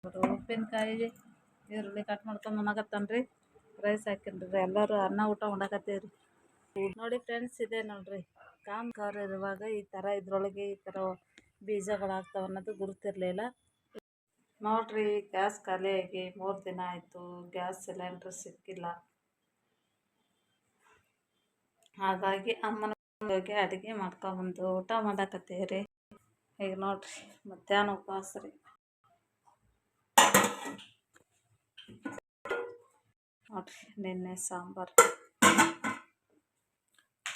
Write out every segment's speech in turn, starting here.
ಉಪ್ಪಿನಕಾಯಿ ಈರುಳ್ಳಿ ಕಟ್ ಮಾಡ್ಕೊಂಡು ಉಣ್ಣಕತ್ತಾನ್ರಿ. ರೈಸ್ ಹಾಕಿನ್ರಿ. ಎಲ್ಲರೂ ಅನ್ನ ಊಟ ಮಾಡಕತ್ತೀವ್ರಿ. ನೋಡಿ ಫ್ರೆಂಡ್ಸ್, ಇದೆ ನೋಡ್ರಿ ಕಾರ್ ಇರುವಾಗ ಈ ಥರ ಇದ್ರೊಳಗೆ ಈ ಥರ ಬೀಜಗಳಾಗ್ತಾವ ಅನ್ನೋದು ಗುರುತಿರ್ಲಿಲ್ಲ ನೋಡ್ರಿ. ಗ್ಯಾಸ್ ಖಾಲಿಯಾಗಿ 3 ದಿನ ಆಯಿತು. ಗ್ಯಾಸ್ ಸಿಲಿಂಡ್ರ್ ಸಿಕ್ಕಿಲ್ಲ. ಹಾಗಾಗಿ ಅಮ್ಮನ ಹೋಗಿ ಅಡುಗೆ ಮಾಡ್ಕೊಂಬಂದು ಊಟ ಮಾಡಕತ್ತೀವ್ರಿ. ಈಗ ನೋಡ್ರಿ ಮಧ್ಯಾಹ್ನ ಉಪವಾಸ ರೀ. ನೋಡ್ರಿ ನಿನ್ನೆ ಸಾಂಬಾರು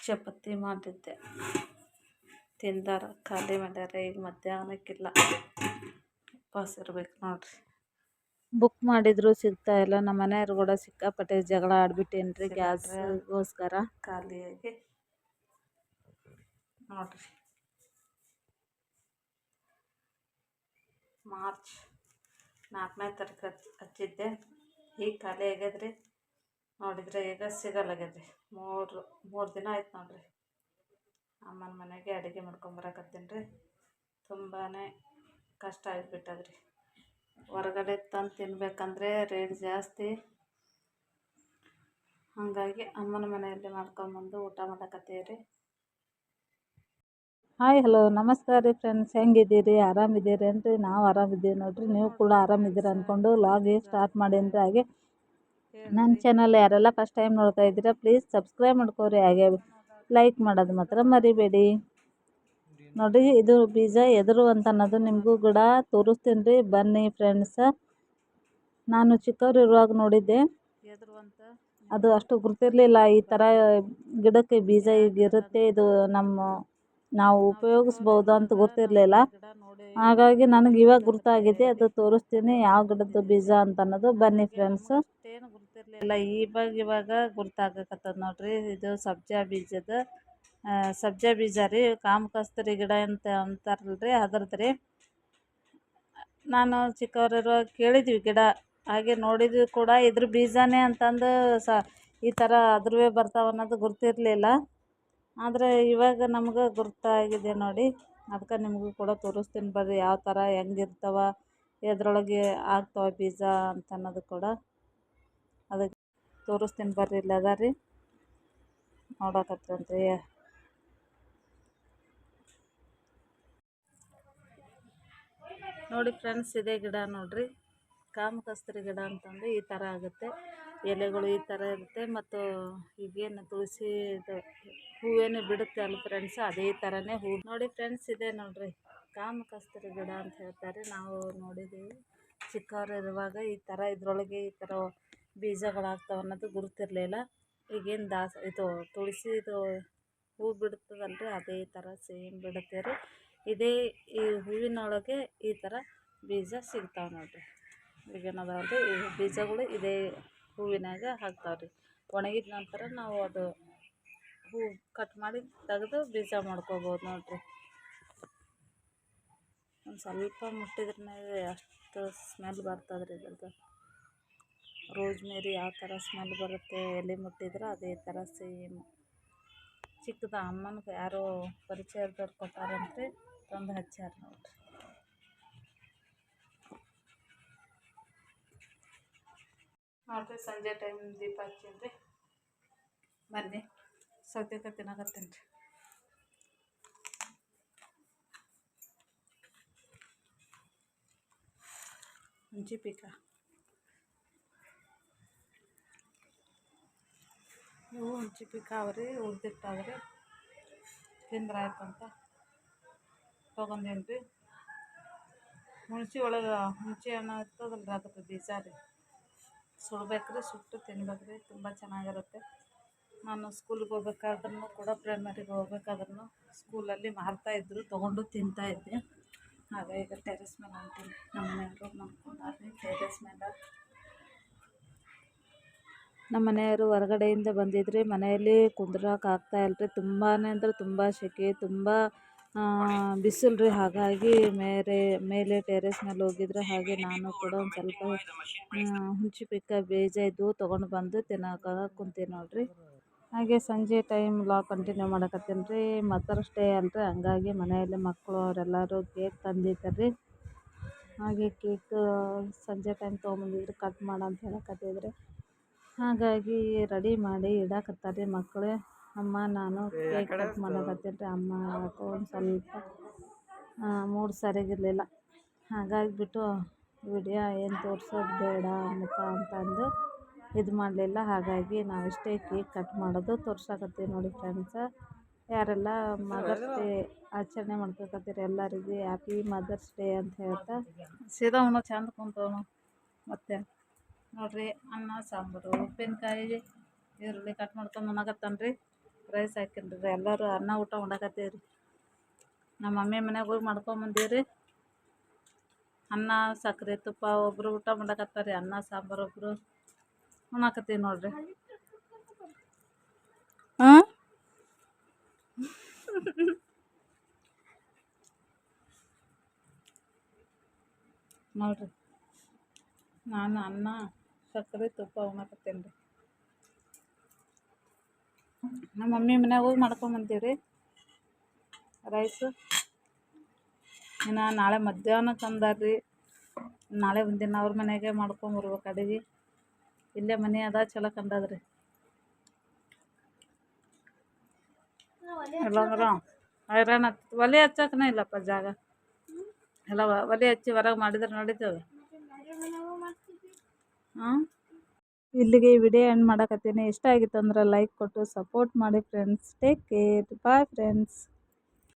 ಚಪಾತಿ ಮಾಡಿದ್ದೆ ತಿಂದಾರ, ಖಾಲಿ ಮಾಡ್ಯಾರ. ಈಗ ಮಧ್ಯಾಹ್ನಕ್ಕಿಲ್ಲ, ಉಪವಾಸ ಇರ್ಬೇಕು ನೋಡ್ರಿ. ಬುಕ್ ಮಾಡಿದ್ರು ಸಿಗ್ತಾ ಇಲ್ಲ. ನಮ್ಮ ಮನೆಯವ್ರು ಕೂಡ ಸಿಕ್ಕಾಪಟ್ಟೆ ಜಗಳ ಆಡ್ಬಿಟ್ಟೇನ್ರಿ ಗ್ಯಾಸ್ಗೋಸ್ಕರ. ಖಾಲಿಯಾಗಿ ನೋಡ್ರಿ ಮಾರ್ಚ್ 4ನೇ ತಾರೀಕು ಹಚ್ಚಿದ್ದೆ. ಈಗ ಖಾಲಿ ಆಗ್ಯದ್ರಿ. ನೋಡಿದ್ರೆ ಈಗ ಸಿಗಲ್ಲಾಗ್ಯದ್ರಿ. ಮೂರು ದಿನ ಆಯ್ತು ನೋಡ್ರಿ. ಅಮ್ಮನ ಮನೆಗೆ ಅಡುಗೆ ಮಾಡ್ಕೊಂಬರಕತ್ತೀನಿ ರೀ. ತುಂಬಾ ಕಷ್ಟ ಆಗಿಬಿಟ್ಟದ್ರಿ. ಹೊರಗಡೆ ತಂದು ತಿನ್ಬೇಕಂದ್ರೆ ರೇಟ್ ಜಾಸ್ತಿ. ಹಾಗಾಗಿ ಅಮ್ಮನ ಮನೆಯಲ್ಲಿ ಮಾಡ್ಕೊಂಬಂದು ಊಟ ಮಾಡಕತ್ತೀವ್ರಿ. ಹಾಯ್ ಹಲೋ ನಮಸ್ಕಾರ ರೀ ಫ್ರೆಂಡ್ಸ್, ಹೆಂಗಿದ್ದೀರಿ? ಆರಾಮಿದ್ದೀರಿ ಅಂತ ನಾವು ಆರಾಮಿದ್ದೀವಿ ನೋಡ್ರಿ. ನೀವು ಕೂಡ ಆರಾಮಿದ್ದೀರಿ ಅಂದ್ಕೊಂಡು ಲಾಗ್ ಸ್ಟಾರ್ಟ್ ಮಾಡೀನಿ. ಹಾಗೆ ನನ್ನ ಚಾನಲ್ ಯಾರೆಲ್ಲ ಫಸ್ಟ್ ಟೈಮ್ ನೋಡ್ತಾ ಇದ್ದೀರಾ ಪ್ಲೀಸ್ ಸಬ್ಸ್ಕ್ರೈಬ್ ಮಾಡ್ಕೋರಿ. ಹಾಗೆ ಲೈಕ್ ಮಾಡೋದು ಮಾತ್ರ ಮರಿಬೇಡಿ. ನೋಡಿರಿ ಇದು ಬೀಜ ಎದುರು ಅಂತ ಅನ್ನೋದು ನಿಮಗೂ ಕೂಡ ತೋರಿಸ್ತೀನಿ ರೀ. ಬನ್ನಿ ಫ್ರೆಂಡ್ಸ್. ನಾನು ಚಿಕ್ಕವರಿರುವಾಗ ನೋಡಿದ್ದೆ, ಅದು ಅಷ್ಟು ಗುರ್ತಿರಲಿಲ್ಲ. ಈ ಥರ ಗಿಡಕ್ಕೆ ಬೀಜ ಈಗಿರುತ್ತೆ, ಇದು ನಾವು ಉಪಯೋಗಿಸ್ಬೋದು ಅಂತ ಗೊತ್ತಿರಲಿಲ್ಲ. ಹಾಗಾಗಿ ನನಗೆ ಇವಾಗ ಗುರ್ತಾಗಿದೆ. ಅದು ತೋರಿಸ್ತೀನಿ ಯಾವ ಗಿಡದ್ದು ಬೀಜ ಅಂತ ಅನ್ನೋದು. ಬನ್ನಿ ಫ್ರೆಂಡ್ಸ್. ಏನು ಗುರ್ತಿರಲಿಲ್ಲ, ಇವಾಗ ಗುರ್ತಾಗಕತ್ತದ ನೋಡ್ರಿ. ಇದು ಸಬ್ಜಾ ಬೀಜ ರೀ. ಕಾಮಕಸ್ತೂರಿ ಗಿಡ ಅಂತ ಅಂತಾರಲ್ರಿ, ಅದ್ರದ್ದು ರೀ. ನಾನು ಚಿಕ್ಕವರಿರುವಾಗ ಕೇಳಿದ್ವಿ ಗಿಡ, ಹಾಗೆ ನೋಡಿದ್ವಿ ಕೂಡ. ಇದ್ರ ಬೀಜನೇ ಅಂತಂದು ಈ ಥರ ಅದ್ರವೇ ಬರ್ತಾವೆ ಅನ್ನೋದು ಗುರ್ತಿರಲಿಲ್ಲ. ಆದರೆ ಇವಾಗ ನಮ್ಗೆ ಗುರ್ತಾಗಿದೆ ನೋಡಿ. ಅದಕ್ಕೆ ನಿಮಗೂ ಕೂಡ ತೋರಿಸ್ತೀನಿ ಬರ್ರಿ, ಯಾವ ಥರ ಹೆಂಗಿರ್ತಾವ, ಎದ್ರೊಳಗೆ ಆಗ್ತಾವ ಬೀಜ ಅಂತ ಅನ್ನೋದು ಕೂಡ ಅದಕ್ಕೆ ತೋರಿಸ್ತೀನಿ ಬರ್ರಿ. ಇಲ್ಲ ಅದ ರೀ ನೋಡಕತ್ತಂತ್ರಿ. ನೋಡಿ ಫ್ರೆಂಡ್ಸ್, ಇದೇ ಗಿಡ ನೋಡ್ರಿ, ಕಾಮಕಸ್ತೂರಿ ಗಿಡ ಅಂತಂದು ಈ ಥರ ಆಗುತ್ತೆ. ಎಲೆಗಳು ಈ ಥರ ಇರುತ್ತೆ. ಮತ್ತು ಈಗೇನು ತುಳಸಿ ಹೂವೇನು ಬಿಡುತ್ತೆ ಅಲ್ಲ ಫ್ರೆಂಡ್ಸ್, ಅದೇ ಥರನೇ ಹೂ. ನೋಡಿ ಫ್ರೆಂಡ್ಸ್, ಇದೆ ನೋಡ್ರಿ ಕಾಮಕಸ್ತೂರಿ ಗಿಡ ಅಂತ ಹೇಳ್ತಾರೆ. ನಾವು ನೋಡಿದ್ದೀವಿ ಚಿಕ್ಕವರಿರುವಾಗ. ಈ ಥರ ಇದ್ರೊಳಗೆ ಈ ಥರ ಬೀಜಗಳಾಗ್ತಾವೆ ಅನ್ನೋದು ಗುರುತಿರಲಿಲ್ಲ. ಈಗೇನು ಇದು ತುಳಸಿದು ಹೂ ಬಿಡುತ್ತದಲ್ರಿ, ಅದೇ ಥರ ಸೇಮ್ ಬಿಡುತ್ತೆ ರೀ. ಇದೇ ಈ ಹೂವಿನೊಳಗೆ ಈ ಥರ ಬೀಜ ಸಿಗ್ತಾವೆ ನೋಡ್ರಿ. ಈಗೇನದಾವಲ್ರಿ, ಈ ಬೀಜಗಳು ಇದೇ ಹೂವಿನಾಗ ಹಾಕ್ತಾವ್ರಿ. ಒಣಗಿದ ನಂತರ ನಾವು ಅದು ಹೂ ಕಟ್ ಮಾಡಿ ತೆಗೆದು ಬೀಜ ಮಾಡ್ಕೋಬೋದು ನೋಡ್ರಿ. ಒಂದು ಸ್ವಲ್ಪ ಮುಟ್ಟಿದ್ರೆ ಅಷ್ಟು ಸ್ಮೆಲ್ ಬರ್ತದ್ರಿ ಇದ್ರದ್ದು. ರೋಸ್ಮೇರಿ ಯಾವ ಥರ ಸ್ಮೆಲ್ ಬರುತ್ತೆ, ಎಲೆ ಮುಟ್ಟಿದ್ರೆ ಅದೇ ಥರ ಸೇಮ್. ಚಿಕ್ಕದ ಅಮ್ಮನಿಗೆ ಯಾರೋ ಪರಿಚಯದವ್ರು ಕೊಟ್ಟಾರಂತೆ, ತಂದು ಹಚ್ಚಾರ ನೋಡ್ರಿ. ನೋಡ್ರಿ ಸಂಜೆ ಟೈಮ್ ದೀಪ ಹಚ್ಚೀನಿ. ಬನ್ನಿ ಸೌತೆಕಾಯಿ ತಿನ್ನಕತ್ತೀನಿ ರೀ. ಹುಂಚಿ ಪೀಕ ಇವು ಹುಂಚಿ ಪೀಕ ಅವ್ರಿ, ಉಳ್ದಿಟ್ಟಾವ್ರಿ. ತಿಂದ್ರೆ ಆಯ್ತಂತ ತೊಗೊಂಡೇನಿ ರೀ. ಹುಣ್ಸೆ ಒಳಗೆ ಹುಂಚಿ ಹಣ್ಣು ಇರ್ತದಲ್ರಿ, ಅದ್ರ ಬೀಜ ರೀ. ಸುಡ್ಬೇಕ್ರಿ, ಸುಟ್ಟು ತಿನ್ಬೇಕ್ರಿ, ತುಂಬ ಚೆನ್ನಾಗಿರುತ್ತೆ. ನಾನು ಸ್ಕೂಲಿಗೆ ಹೋಗ್ಬೇಕಾದ್ರೂ ಕೂಡ, ಪ್ರೈಮರಿಗೆ ಹೋಗ್ಬೇಕಾದ್ರೂ ಸ್ಕೂಲಲ್ಲಿ ಮಾರ್ತಾಯಿದ್ರು, ತೊಗೊಂಡು ತಿಂತಾಯಿದ್ದೆ. ಹಾಗೆ ಈಗ ಟೆರೆಸ್ ಮೇಲೆ ಹೊಂಟೀನಿ. ನಮ್ಮ ಮನೆಯವರು ನಂಬ್ಕೊಂಡ್ರಿ ಟೆರೆಸ್ ಮೇಲೆ. ನಮ್ಮ ಮನೆಯವರು ಹೊರಗಡೆಯಿಂದ ಬಂದಿದ್ರಿ. ಮನೆಯಲ್ಲಿ ಕುಂದ್ರಕ್ಕೆ ಆಗ್ತಾಯಿಲ್ರಿ. ತುಂಬಾ ಅಂದರೆ ತುಂಬ ಸೆಕೆ, ತುಂಬ ಬಿಸಿಲು ರೀ. ಹಾಗಾಗಿ ಮೇಲೆ ಟೆರೆಸ್ ಮೇಲೆ ಹೋಗಿದ್ರೆ. ಹಾಗೆ ನಾನು ಕೂಡ ಒಂದು ಸ್ವಲ್ಪ ಹುಂಚಿ ಪೀಕ ಬೀಜ ಇದ್ವು ತೊಗೊಂಡು ಬಂದು ತಿನ್ನೋಕೆ ಕುಂತೀನಿ ನೋಡ್ರಿ. ಹಾಗೆ ಸಂಜೆ ಟೈಮ್ ವ್ಲಾಗ್ ಕಂಟಿನ್ಯೂ ಮಾಡಕತ್ತೀನಿ ರೀ. ಮದರ್ಸ್ ಡೇ ಅಲ್ರಿ, ಹಂಗಾಗಿ ಮನೆಯಲ್ಲಿ ಮಕ್ಕಳು ಅವರೆಲ್ಲರೂ ಕೇಕ್ ತಂದಿದ್ದಾರೆ ರೀ. ಹಾಗೆ ಕೇಕ್ ಸಂಜೆ ಟೈಮ್ ತೊಗೊಂಬಂದಿದ್ರು ಕಟ್ ಮಾಡು ಅಂತ ಹೇಳಕತ್ತಿದ್ರು. ಹಾಗಾಗಿ ರೆಡಿ ಮಾಡಿ ಇಡಾಕತ್ತಾರೆ ರೀ ಮಕ್ಕಳು. ಅಮ್ಮ ನಾನು ಕೇಕ್ ಕಟ್ ಮಾಡಕತ್ತೀನಿ ರೀ. ಅಮ್ಮ ಯಾಕೋ ಒಂದು ಸ್ವಲ್ಪ ಮೂಡ್ ಸರಿಯಾಗಿರಲಿಲ್ಲ. ಹಾಗಾಗಿಬಿಟ್ಟು ವಿಡಿಯೋ ಏನು ತೋರಿಸೋದು ಬೇಡ ಮುಖ ಅಂತಂದು ಇದು ಮಾಡಲಿಲ್ಲ. ಹಾಗಾಗಿ ನಾವಿಷ್ಟೇ ಕೇಕ್ ಕಟ್ ಮಾಡೋದು ತೋರ್ಸಕತ್ತೀವಿ ನೋಡಿ ಫ್ರೆಂಡ್ಸ. ಯಾರೆಲ್ಲ ಮದರ್ಸ್ ಡೇ ಆಚರಣೆ ಮಾಡ್ಕೊಕತ್ತೀರಿ ಎಲ್ಲರಿಗೆ ಹ್ಯಾಪಿ ಮದರ್ಸ್ ಡೇ ಅಂತ ಹೇಳ್ತಾ ಸೀದಾ ಅವನು ಚಂದ ಕುಂತವನು. ಮತ್ತು ನೋಡ್ರಿ ಅನ್ನ ಸಾಂಬಾರು ಉಪ್ಪಿನಕಾಯಿ ಈರುಳ್ಳಿ ಕಟ್ ಮಾಡ್ಕೊಂಡು ಉಣ್ಣಕತ್ತಾನ ರೀ. ರೈಸ್ ಹಾಕಿನ್ರಿ. ಎಲ್ಲರೂ ಅನ್ನ ಊಟ ಮಾಡಕತ್ತೀವಿ ರೀ. ನಮ್ಮ ಮಮ್ಮಿ ಮನೆಗೆ ಹೋಗಿ ಮಾಡ್ಕೊಂಬಂದೀವಿ ರೀ. ಅನ್ನ ಸಕ್ಕರೆ ತುಪ್ಪ ಒಬ್ಬರು ಊಟ ಮಾಡಕತ್ತಾರೆ ರೀ. ಅನ್ನ ಸಾಂಬಾರು ಒಬ್ಬರು ಉಣ್ಣಾಕತ್ತೀವಿ ನೋಡ್ರಿ. ಹಾಂ ನೋಡ್ರಿ ನಾನು ಅನ್ನ ಸಕ್ಕರೆ ತುಪ್ಪ ಉಣ್ಣಾಕತ್ತೀನಿ ರೀ. ನಮ್ಮ ಮಮ್ಮಿ ಮನ್ಯಾಗ ಹೋಗಿ ಮಾಡ್ಕೊಂಬಂತೀವಿ ರೀ ರೈಸು. ಇನ್ನು ನಾಳೆ ಮಧ್ಯಾಹ್ನಕ್ಕೆ ಅಂದಾರ್ರಿ. ನಾಳೆ ಒಂದಿನ ಅವ್ರ ಮನೆಗೆ ಮಾಡ್ಕೊಂಬರ್ಬೇಕು ಅಡುಗೆ. ಇಲ್ಲೇ ಮನೆ ಅದ ಚಲೋ ಕಂಡದ್ರಿ. ಇಲ್ಲಂದ್ರೆ ಹೈರಾಣ ಒಲೆ ಹಚ್ಚಕ್ಕನೇ ಇಲ್ಲಪ್ಪ ಜಾಗ. ಎಲ್ಲ ಒಲೆ ಹಚ್ಚಿ ಹೊರಗೆ ಮಾಡಿದ್ರೆ ನಡೀತದೆ. ಹಾಂ, ಇಲ್ಲಿಗೆ ಈ ವಿಡಿಯೋ ಎಂಡ್ ಮಾಡಕತ್ತೀನಿ. ಇಷ್ಟ ಆಗಿತ್ತು ಅಂದ್ರೆ ಲೈಕ್ ಕೊಟ್ಟು ಸಪೋರ್ಟ್ ಮಾಡಿ friends. Take care. Bye friends.